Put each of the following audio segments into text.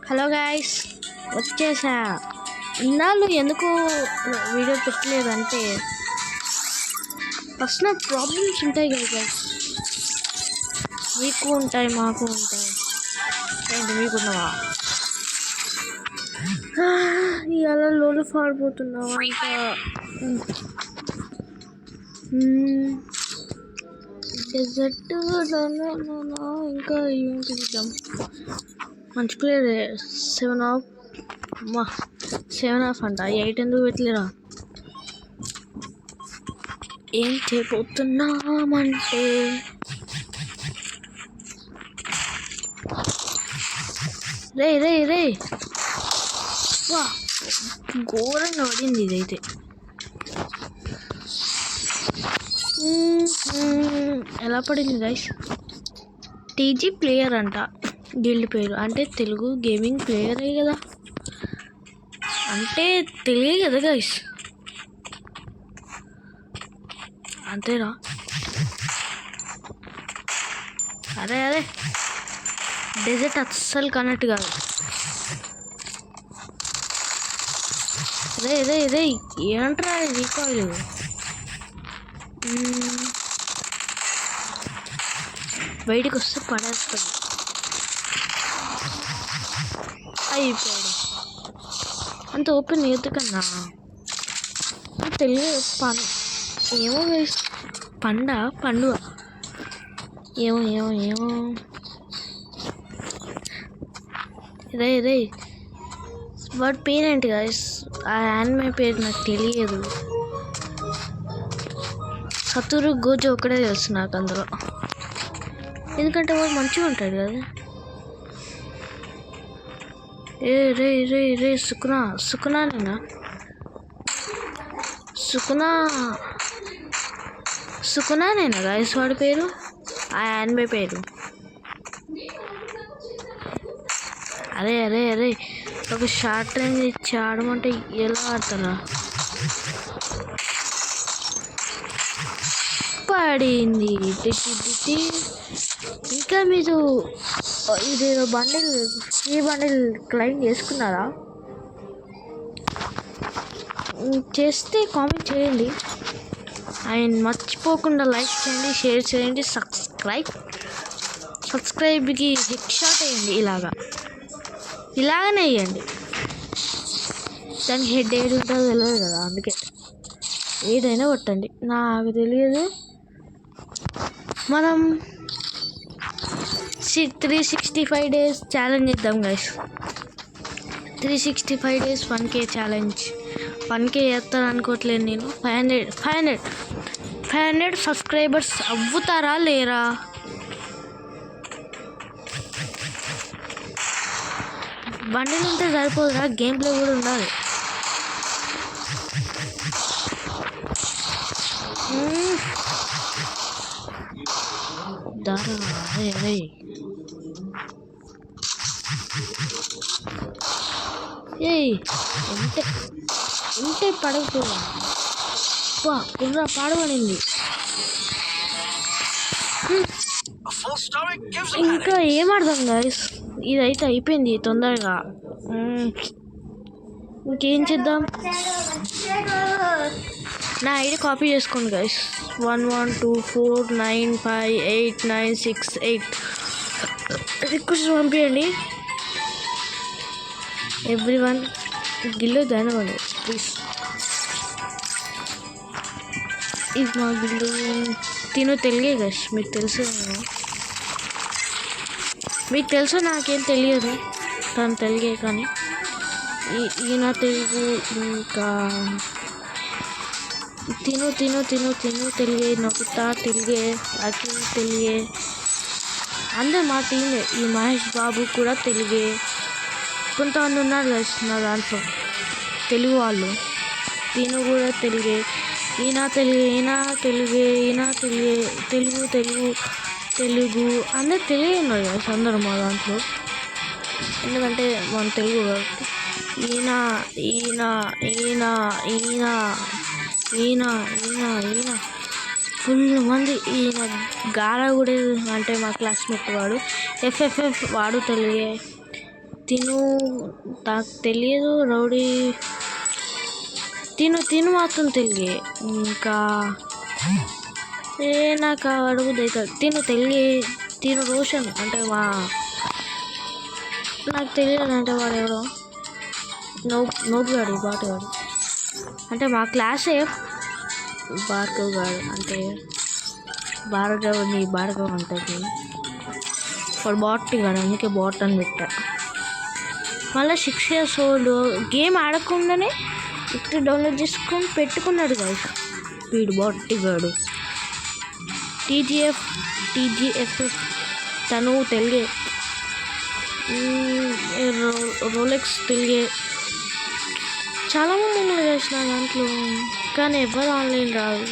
Hello guys, వచ్చేసా. ఇన్నాళ్ళు ఎందుకు వీడియో పెట్టలేదంటే పర్సనల్ ప్రాబ్లమ్స్ ఉంటాయి కదా గైస్. మీకు ఉంటాయి, మాకు ఉంటాయి. ఏంటి మీకున్నావా? ఇవాళ లోలు పాడిపోతున్నావా డెజర్ట్ ఇంకా ఈవెంట్ చూద్దాం. మంచి ప్లేయర్ 7 అమ్మా 7 అంట. 8 ఎందుకు పెట్టలేరా? ఏం చేయబోతున్నామంటే రే రే రే వా ఘోరంగా పడింది ఇదైతే. ఎలా పడింది గైస్? టీజీ ప్లేయర్ అంట గిల్డ్ పేరు. అంటే తెలుగు గేమింగ్ ప్లేయరే కదా, అంటే తెలియదు కదా గైస్, అంతేనా? అరే అరే డెజర్ట్ అస్సలు కనెక్ట్ కాదు. రే రే రే ఏంట్రా రీకాయిల్? బయటికి వస్తే పడేస్తుంది. అయిపోయాడు. అంత ఓపెన్ ఎందుకన్నా? తెలియదు. ఏమో పండుగ ఏమో ఏమో ఏమో. రే రే వాడి పేరేంటి గైస్? ఆ యానిమే పేరు నాకు తెలియదు. సతురు గోజో ఒక్కడే తెలుసు నాకు అందులో, ఎందుకంటే వాడు మంచిగా ఉంటాడు కదా. ఏ రే రే రే సుకునానేనా? సుకునానేనా గైస్ వాడి పేరు? ఆ యానిమే పేరు. అరే అరే అరే ఒక షార్ట్ రేంజ్ ఇచ్చి ఆడమంటే ఎలా ఆడతారా? పడింది. ఇంకా మీరు ఇదేదో బండిల్ ఫ్రీ బండిల్ క్లెయిమ్ చేసుకున్నారా? చేస్తే కామెంట్ చేయండి. అండ్ మర్చిపోకుండా లైక్ చేయండి, షేర్ చేయండి, సబ్స్క్రైబ్కి హెడ్ షాట్ వేయండి. ఇలాగనే వేయండి. దానికి హెడ్ ఏది ఉంటుందో తెలియదు కదా, అందుకే ఏదైనా కొట్టండి. నాకు తెలియదు. మనం 365 days ఛాలెంజ్ ఇద్దాం guys. 365 days 1K challenge. 1K చేస్తాను అనుకోవట్లేదు నేను. 500 సబ్స్క్రైబర్స్ అవ్వుతారా లేరా? బండిలు ఉంటే సరిపోదురా, గేమ్ ప్లే కూడా ఉండాలి. ఉంటే పడకపోదా? కుర్రా పాడబడింది. ఇంకా ఏం అర్థం గైస్, ఇదైతే అయిపోయింది తొందరగా. ఇంకేం చేద్దాం? నా ఐడి కాపీ చేసుకోండి గైస్. 1124958968 రిక్వెస్ట్ పంపించండి. ఎవ్రీవన్ గిల్లు జాయిన్ అవ్వండి ప్లీజ్. ఇది మా గిల్లు. తిను తెలుగే గైస్, మీకు తెలుసు. మీకు తెలుసు, నాకేం తెలియదు. తను తెలుగే, కానీ ఈయన తెలుగు. ఇంకా తిను తెలుగే, నొక్కుతా తెలుగే, అఖిల్ తెలుగే, అందరు మా టీమే. ఈ మహేష్ బాబు కూడా తెలుగే. కొంతమంది ఉన్నారు కదా నా దాంట్లో తెలుగు వాళ్ళు. తిను కూడా తెలుగే, ఈయన తెలుగే, తెలుగు అందరు తెలుగే ఉన్నారు కదా అందరు మా దాంట్లో. ఎందుకంటే మన తెలుగు కాబట్టి. ఈయన ఫుల్ మంది. ఈయన గారా కూడా అంటే మా క్లాస్మేట్ వాడు. FFF వాడు తెలుగే. తిను నాకు తెలియదు. రౌడీ తిను మాత్రం తెలియే. ఇంకా నాకు అడుగుదవుతుంది. తిను రోషన్ అంటే నాకు తెలియదు అంటే వాడు ఎవరో నోబుగాడు బాటగాడు అంటే మా క్లాసే. భార్గవ్ గాడు అంటే భార్గవ్ ఉంటుంది వాడు బాట్ గాడు, అందుకే బాట్ అని పెట్టా. మళ్ళీ 6 years old గేమ్ ఆడకుండానే ఇప్పుడు డౌన్లోడ్ చేసుకొని పెట్టుకున్నాడు కదా వీడు బాట్టిగాడు. టీజీఎఫ్ఎఫ్ తను తెలుగే. రోలెక్స్ తెలుగే. చాలామంది ఉన్నారు చేసిన దాంట్లో, కానీ ఎవరు ఆన్లైన్ రాదు.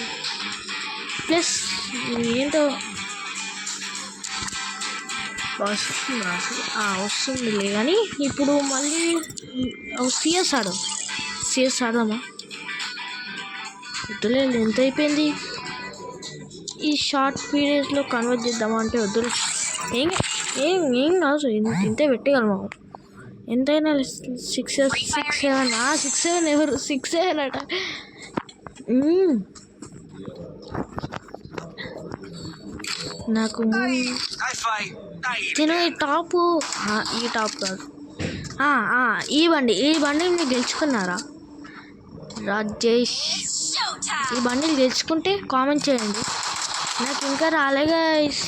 ప్లస్ ఏంటో వస్తుందిలే. కానీ ఇప్పుడు మళ్ళీ సిఎస్ ఆడదామా? వద్దులేదు, ఎంత అయిపోయింది. ఈ షార్ట్ పీరియడ్స్లో కన్వర్ట్ చేద్దామా అంటే వద్దులే. ఏం కాదు, ఇంతే పెట్టగలము. ఎంతైనా 6 7 ఎవరు 6 7 అట. నాకు నేను ఈ టాప్ కాదు. ఈ బండి మీరు గెలుచుకున్నారా రాజేష్? ఈ బండిలు గెలుచుకుంటే కామెంట్ చేయండి. నాకు ఇంకా రాలేగా.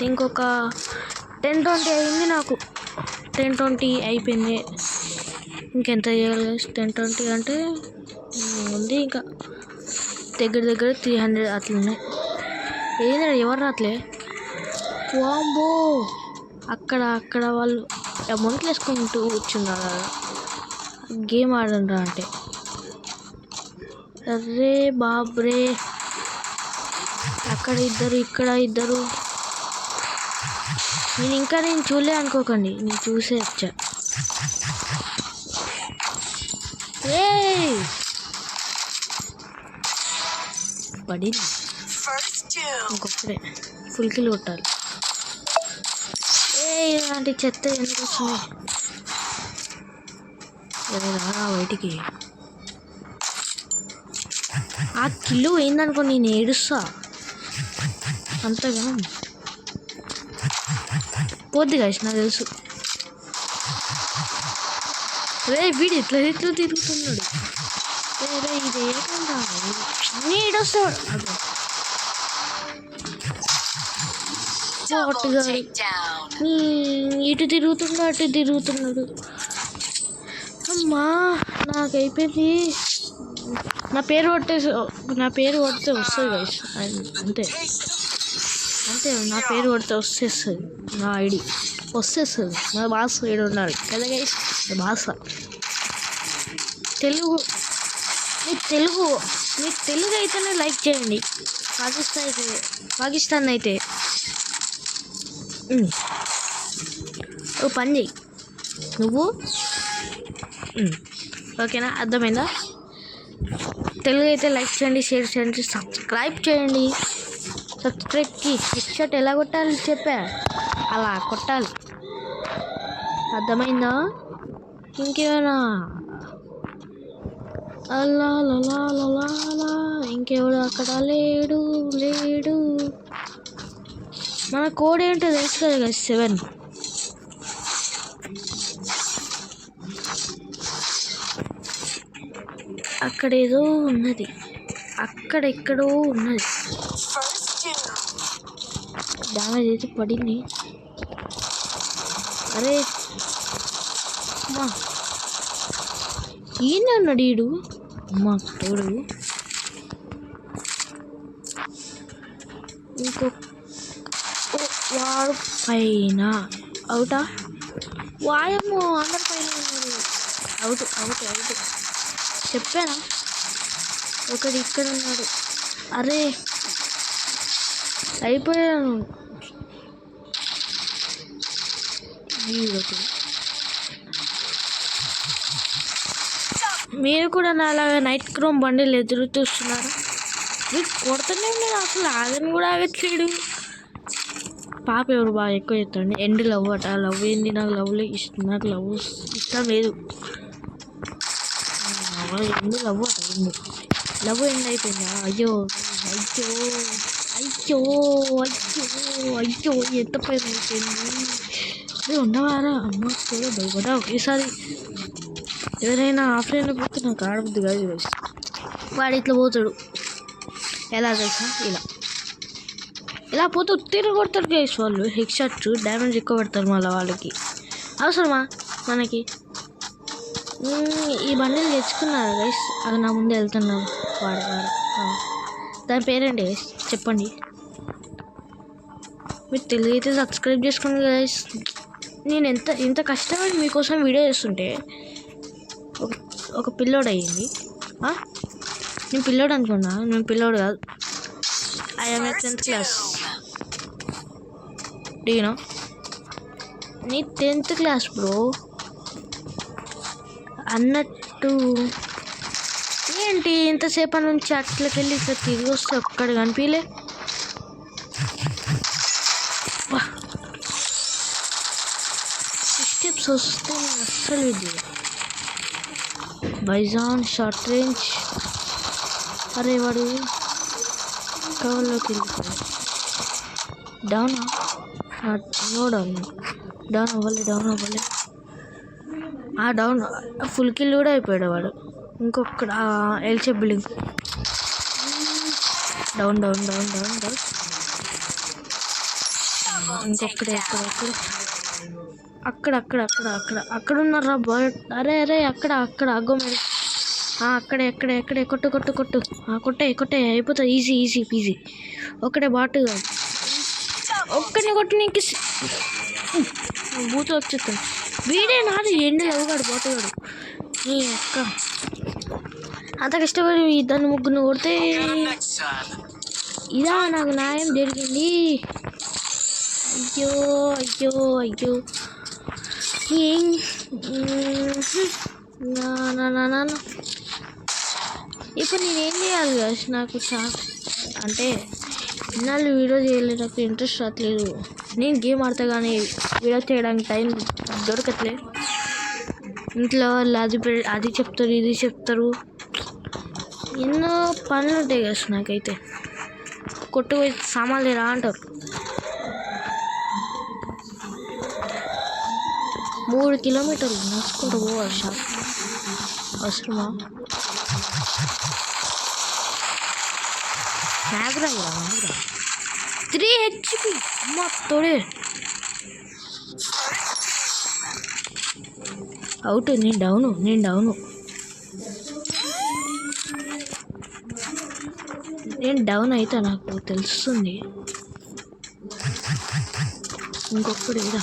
ఇంకొక 10-20 అయింది. నాకు 10-20 అయిపోయింది. ఇంకెంత చేయాలి? 10-20 అంటే ఉంది ఇంకా దగ్గర 300 అట్లున్నాయి. ఏంటంటే ఎవరు రాట్లే. వాంబో అక్కడ వాళ్ళు అమౌంట్లు వేసుకుంటూ కూర్చున్నారు గేమ్ ఆడంరా అంటే. అరే బాబ్రే, అక్కడ ఇద్దరు ఇక్కడ ఇద్దరు. నేను చూడలే అనుకోకండి, నేను చూసే వచ్చా. పడింది ఇంకొకటే ఫుల్ కిల్ కొట్టాలి. ఇలాంటి చెత్త ఎందుకు వస్తుంది? రారా బయటికి. ఆ కిల్లు పోయిందనుకో నేను ఏడుస్తా అంతగా. పోద్ది కాసి నాకు తెలుసు. వీడు ఇట్లా తిరుగుతున్నాడు. ఇది ఏకంగా నీడొస్తాడు. ఇటు తిరుగుతున్నాడు అటు తిరుగుతున్నాడు. అమ్మా నాకైపోయింది. నా పేరు కొడితే వస్తుంది గైస్. అంతే నా పేరు కొడితే వచ్చేస్తుంది. నా ఐడి వచ్చేస్తుంది. నా భాష ఏడు ఉన్నారు కదా గైస్. భాష తెలుగు. మీకు తెలుగు అయితేనే లైక్ చేయండి. పాకిస్తాన్ అయితే ఓ పని చెయ్యి నువ్వు. ఓకేనా, అర్థమైందా? తెలుగు అయితే లైక్ చేయండి, షేర్ చేయండి, సబ్స్క్రైబ్ చేయండి. సబ్స్క్రైబ్కి హెడ్ షాట్ ఎలా కొట్టాలి చెప్పా, అలా కొట్టాలి. అర్థమైందా? ఇంకేమైనా అలా ఇంకెవడు అక్కడ లేడు. మన కోడ్ ఏంటో తెలుసు కదా 7. అక్కడేదో ఉన్నది, అక్కడెక్కడో ఉన్నది. డ్యామేజ్ అయితే పడింది. అరే అమ్మా ఈయన అన్నాడు ఈడు. అమ్మా తోడు ఇంకో వాడు పైన అవుటా. వాయమ్మో అందరి పైన ఉన్నారు. అవుట్ చెప్పానా? ఒకటి ఇక్కడ ఉన్నాడు. అరే అయిపోయాను. మీరు కూడా నాలాగా నైట్ క్రోమ్ బండిలు ఎదురు చూస్తున్నారు. మీరు కొడుతూనే ఉన్నారు, అసలు ఆగని కూడా ఆగట్లేడు. పాప ఎవరు బాగా ఎక్కువ చెప్తాండి ఎండ్ లవ్ అట లవ్ ఏంది నాకు నాకు లవ్ ఇష్టం లేదు ఎండ్ లవ్ అట లవ్ ఎండ్ అయిపోయిందా అయ్యో అయ్యో అయ్యో అయ్యో అయ్యో ఎంత పైన అయిపోయింది అదే ఉన్నవారా అమ్మ కూడా భయపడా ఒకేసారి ఎవరైనా ఆఫ్లైన్లో పోతే నాకు ఆడబుద్ది కాదు వాడు ఇట్లా పోతాడు ఎలా తెలుసా ఇలా పోతే ఉత్తీర్ణ కొడతారు గైస్ వాళ్ళు హెడ్ షాట్స్ డ్యామేజ్ ఎక్కువ పడతారు మళ్ళీ వాళ్ళకి అవసరమా మనకి ఈ బండిని తెచ్చుకున్నారు గైస్ అది నా ముందు వెళ్తున్నారు వాడు దాని పేరేంటి గైస్ చెప్పండి మీరు తెలుగు అయితే సబ్స్క్రైబ్ చేసుకోండి గైస్ నేను ఎంత కష్టపడి మీకోసం వీడియో చేస్తుంటే ఒక పిల్లోడు అయ్యింది నేను పిల్లోడు అనుకున్నా నేను పిల్లోడు కాదు ఐఎమ్ 10th క్లాస్ డీనో నీ 10th క్లాస్ బ్రో అన్నట్టు ఏంటి ఇంతసేపటి నుంచి అట్లకి వెళ్ళి ఇట్లా తిరిగి వస్తే ఒక్కడ కనిపించలే స్టెప్స్ వస్తే నేను అస్సలు ఇది బైజాన్ షార్ట్ రేంజ్ అరే వాడు కవర్లోకి వెళ్ళిపోయాడు డౌన్ నో డౌన్ అవ్వాలి డౌన్ ఫుల్ కిల్ కూడా అయిపోయాడు వాడు ఇంకొక ఎల్చే బిల్డింగ్ డౌన్ ఇంకొకటి అక్కడ ఉన్నారా బాయ్ అరే అక్కడ అగ్గో మరి అక్కడే కొట్టు కొట్టే అయిపోతుంది ఈజీ పీజీ ఒక్కడే బాటు ఒక్కడిని కొట్టు నీకు బూత్ వచ్చేస్తుంది వీడే నాది ఎండు లవ్గాడు బాటుగాడు నీ అక్క అంత కష్టపడి దాన్ని ముగ్గురు కొడితే ఇదా నాకు న్యాయం జరిగింది అయ్యో ఏం ఇప్పుడు నేనేం చేయాలి కదా నాకు అంటే ఇన్నాళ్ళు వీడియో చేయలేటప్పుడు ఇంట్రెస్ట్ రావట్లేదు నేను గేమ్ ఆడతా కానీ వీడియో చేయడానికి టైం దొరకట్లేదు ఇంట్లో వాళ్ళు అది చెప్తారు ఇది చెప్తారు ఎన్నో పనులు ఉంటాయి కదా నాకైతే కొట్టుపోయి సామాన్లు రా అంటారు 3 కిలోమీటర్లు నడుచుకుంటూ పోవాలి షాప్ అవసరమా మ్యాగ్రా 3 HP అమ్మ తోడే అవుట్ నేను డౌన్ అయితే నాకు తెలుస్తుంది ఇంకొకటి ఇదా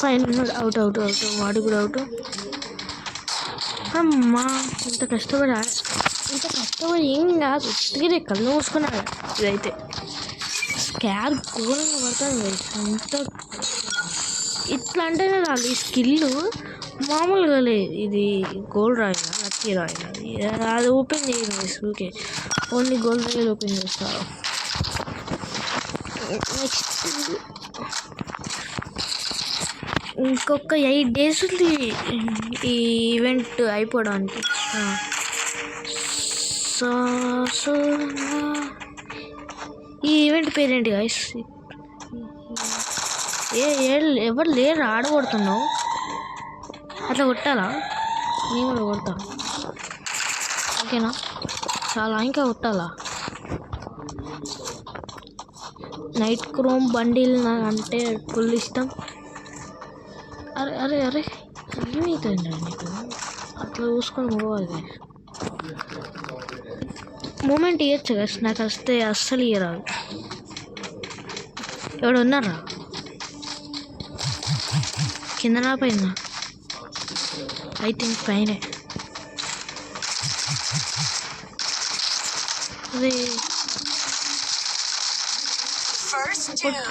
పైన అవుట్ వాడు కూడా అవుట్ అమ్మా ఇంత కష్టపడి ఏం కాదు ఉత్తిగా కళ్ళు మూసుకున్నాడు ఇదైతే స్కార్ ఘోరంగా పడుతుంది అంత ఇట్లా అంటేనే రాదు ఈ స్కిల్ మామూలుగా లేదు ఇది గోల్డ్ రాయల్ లక్కీ రాయల్ అది ఓపెన్ చేయను okay only gold royal open చేస్తారు నెక్స్ట్ ఇంకొక 8 days ఉంది ఈ ఈవెంట్ అయిపోవడానికి సో ఈ ఈవెంట్ పేరేంటి గైస్ ఎవరు లేరు ఆడగొడుతున్నావు అట్లా కొట్టాలా నేను కూడా కొడతా ఓకేనా చాలా ఇంకా కొట్టాలా నైట్ క్రోమ్ బండిల్ అంటే ఫుల్ ఇష్టం అరే ఏమవుతుందండి నీకు అట్లా చూసుకొని పోవాలి మూమెంట్ ఇవ్వచ్చు కదా నాకు వస్తే అస్సలు ఇవ్వరాదు ఎవడు ఉన్నారా కిందనా పైన ఐ థింక్ పైనే అదే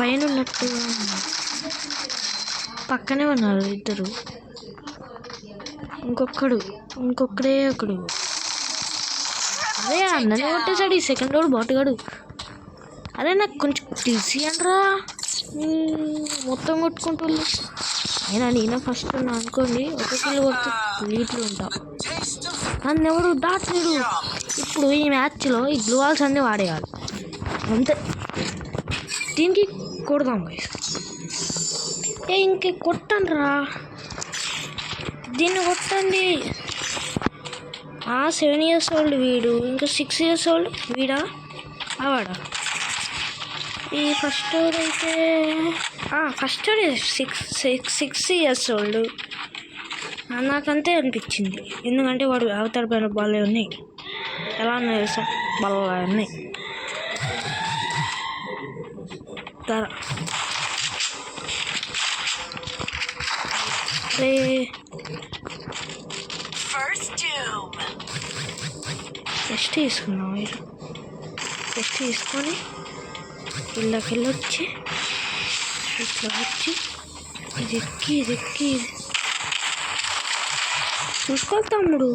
పైన ఉన్నట్టుగా పక్కనే ఉన్నారు ఇద్దరు ఇంకొక్కడే ఒకడు. అదే అన్ననే కొట్టేశాడు ఈ సెకండ్ వాడు బాటుగాడు. అరే నాకు కొంచెం తెలిసి అనరా మొత్తం కొట్టుకుంటుంది. అయినా నేనే ఫస్ట్ ఉన్నా అనుకోండి, ఒక కిలో కొడుతూ లీట్లు ఉంటా. నన్ను ఎవరు దాటలేడు. ఇప్పుడు ఈ మ్యాచ్లో ఈ గ్లూ వాల్స్ అన్నీ వాడేయాలి అంతే. దీనికి కొడదాం ఇంకే కొట్టండి రా, దీన్ని కొట్టండి. 7 years old వీడు, ఇంకా 6 years old వీడా వాడా. ఈ ఫస్ట్ అయితే ఫస్ట్ 6 years old. నాకంతే అనిపించింది, ఎందుకంటే వాడు అవతార పైన బాగా ఉన్నాయి. ఎలా ఉన్నాయి సార్, బాగా ఉన్నాయి. టెస్ట్ తీసుకున్నాం. మీరు టెస్ట్ తీసుకొని ఇళ్ళకెళ్ళొచ్చి ఇట్లా వచ్చి ఇది ఎక్కి చూసుకో తమ్ముడు,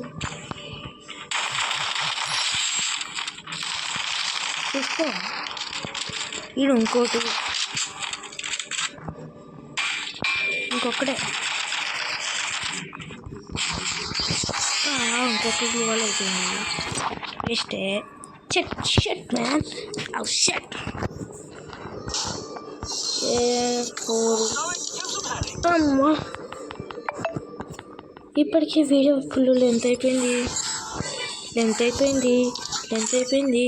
చూసుకో. వీడు ఇంకొకడే ఇంకొక గ్లూ వాల్ అయిపోయింది. వేస్తే షట్ మ్యాన్, షట్. అమ్మా ఇప్పటికీ వీడియో ఫుల్ లెంత్ అయిపోయింది. 52 అప్డేట్ అయిపోయింది.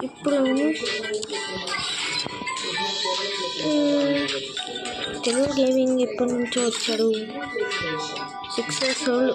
ఇప్పుడు తెలుగు గేమింగ్ ఎప్పటి నుంచో వచ్చాడు, 6 years old.